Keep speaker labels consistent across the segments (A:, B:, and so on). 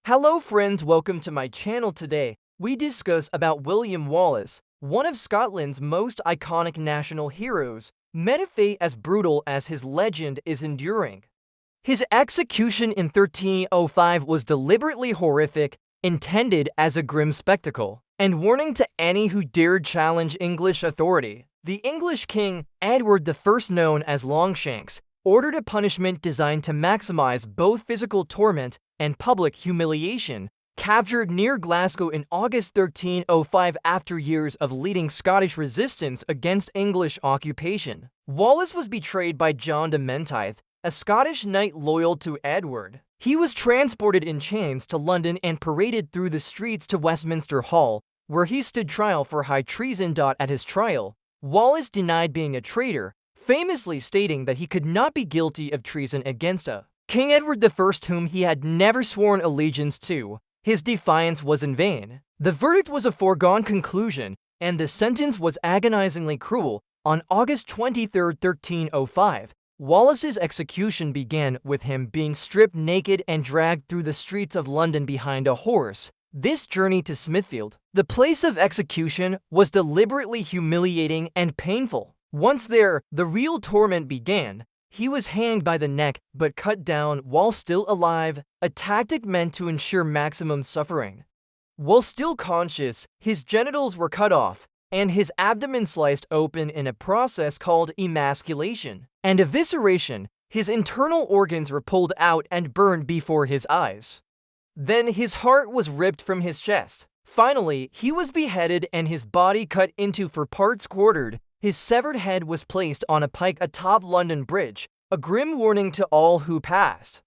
A: Hello friends, welcome to my channel. Today, we discuss about William Wallace, one of Scotland's most iconic national heroes, met a fate as brutal as his legend is enduring. His execution in 1305 was deliberately horrific, intended as a grim spectacle, and warning to any who dared challenge English authority. The English king, Edward I, known as Longshanks, ordered a punishment designed to maximize both physical torment and public humiliation. Captured near Glasgow in August 1305 after years of leading Scottish resistance against English occupation, Wallace was betrayed by John de Menteith, a Scottish knight loyal to Edward. He was transported in chains to London and paraded through the streets to Westminster Hall, where he stood trial for high treason. At his trial, Wallace denied being a traitor, famously stating that he could not be guilty of treason against King Edward I, whom he had never sworn allegiance to. His defiance was in vain. The verdict was a foregone conclusion, and the sentence was agonizingly cruel. On August 23, 1305, Wallace's execution began with him being stripped naked and dragged through the streets of London behind a horse. This journey to Smithfield, the place of execution, was deliberately humiliating and painful. Once there, the real torment began. He was hanged by the neck, but cut down while still alive, a tactic meant to ensure maximum suffering. While still conscious, his genitals were cut off, and his abdomen sliced open in a process called emasculation and evisceration. His internal organs were pulled out and burned before his eyes. Then his heart was ripped from his chest. Finally, he was beheaded and his body cut into for parts quartered. His severed head was placed on a pike atop London Bridge, a grim warning to all who passed.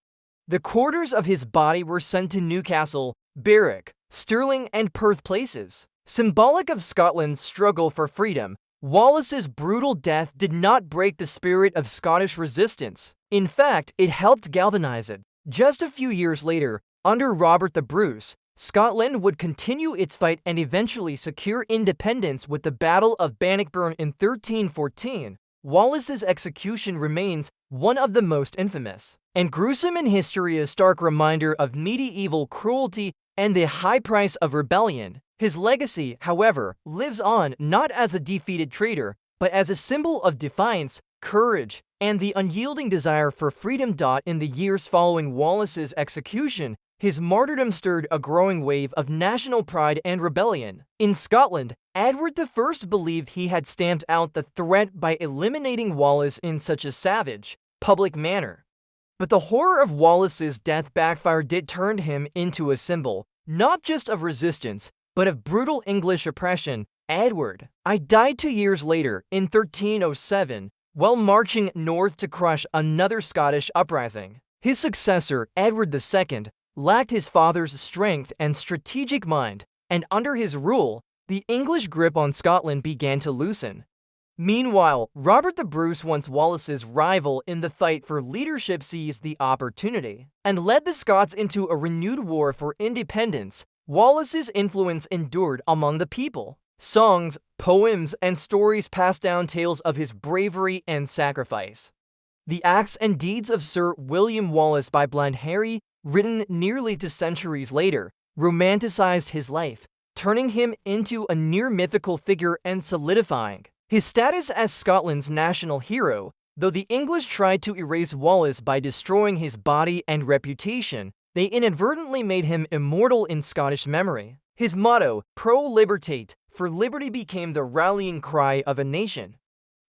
A: The quarters of his body were sent to Newcastle, Berwick, Stirling, and Perth places. Symbolic of Scotland's struggle for freedom, Wallace's brutal death did not break the spirit of Scottish resistance. In fact, it helped galvanize it. Just a few years later, under Robert the Bruce, Scotland would continue its fight and eventually secure independence with the Battle of Bannockburn in 1314. Wallace's execution remains one of the most infamous and gruesome in history, a stark reminder of medieval cruelty and the high price of rebellion. His legacy, however, lives on not as a defeated traitor, but as a symbol of defiance, courage, and the unyielding desire for freedom. In the years following Wallace's execution, his martyrdom stirred a growing wave of national pride and rebellion. In Scotland, Edward I believed he had stamped out the threat by eliminating Wallace in such a savage, public manner. But the horror of Wallace's death backfired. It turned him into a symbol, not just of resistance, but of brutal English oppression. Edward I died 2 years later, in 1307, while marching north to crush another Scottish uprising. His successor, Edward II, lacked his father's strength and strategic mind, and under his rule, the English grip on Scotland began to loosen. Meanwhile, Robert the Bruce, once Wallace's rival in the fight for leadership, seized the opportunity and led the Scots into a renewed war for independence. Wallace's influence endured among the people. Songs, poems, and stories passed down tales of his bravery and sacrifice. The Acts and Deeds of Sir William Wallace by Blind Harry, written nearly 2 centuries later, romanticized his life, turning him into a near-mythical figure and solidifying his status as Scotland's national hero. Though the English tried to erase Wallace by destroying his body and reputation, they inadvertently made him immortal in Scottish memory. His motto, Pro Libertate, for liberty, became the rallying cry of a nation.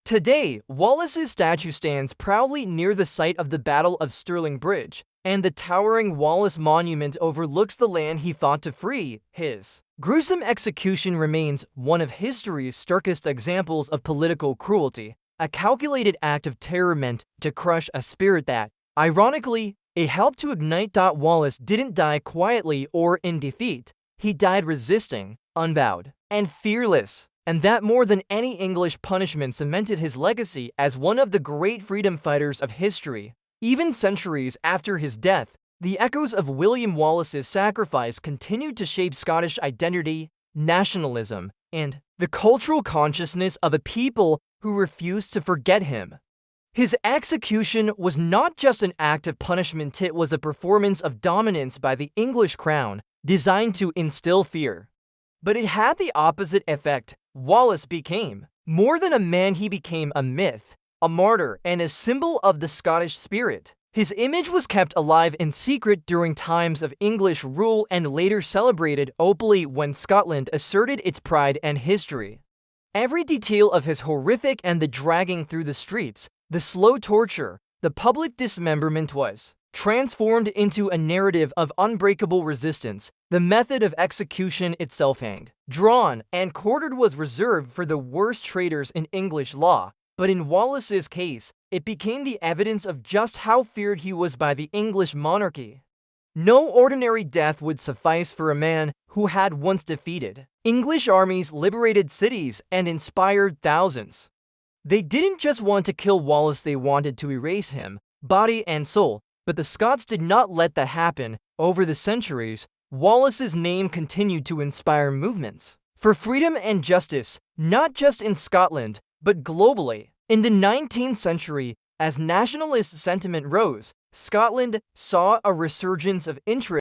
A: Today, Wallace's statue stands proudly near the site of the Battle of Stirling Bridge, and the towering Wallace Monument overlooks the land he fought to free. His gruesome execution remains one of history's starkest examples of political cruelty, a calculated act of terror meant to crush a spirit that, ironically, it helped to ignite. Wallace didn't die quietly or in defeat. He died resisting, unbowed, and fearless. And that more than any English punishment cemented his legacy as one of the great freedom fighters of history. Even centuries after his death, the echoes of William Wallace's sacrifice continued to shape Scottish identity, nationalism, and the cultural consciousness of a people who refused to forget him. His execution was not just an act of punishment, it was a performance of dominance by the English crown, designed to instill fear. But it had the opposite effect. Wallace became more than a man, he became a myth, a martyr, and a symbol of the Scottish spirit. His image was kept alive in secret during times of English rule and later celebrated openly when Scotland asserted its pride and history. Every detail of his horrific and the dragging through the streets, the slow torture, the public dismemberment was transformed into a narrative of unbreakable resistance. The method of execution itself, hanged, drawn, and quartered, was reserved for the worst traitors in English law, but in Wallace's case, it became the evidence of just how feared he was by the English monarchy. No ordinary death would suffice for a man who had once defeated English armies, liberated cities, and inspired thousands. They didn't just want to kill Wallace, they wanted to erase him, body and soul, but the Scots did not let that happen. Over the centuries, Wallace's name continued to inspire movements for freedom and justice, not just in Scotland, but globally. In the 19th century, as nationalist sentiment rose, Scotland saw a resurgence of interest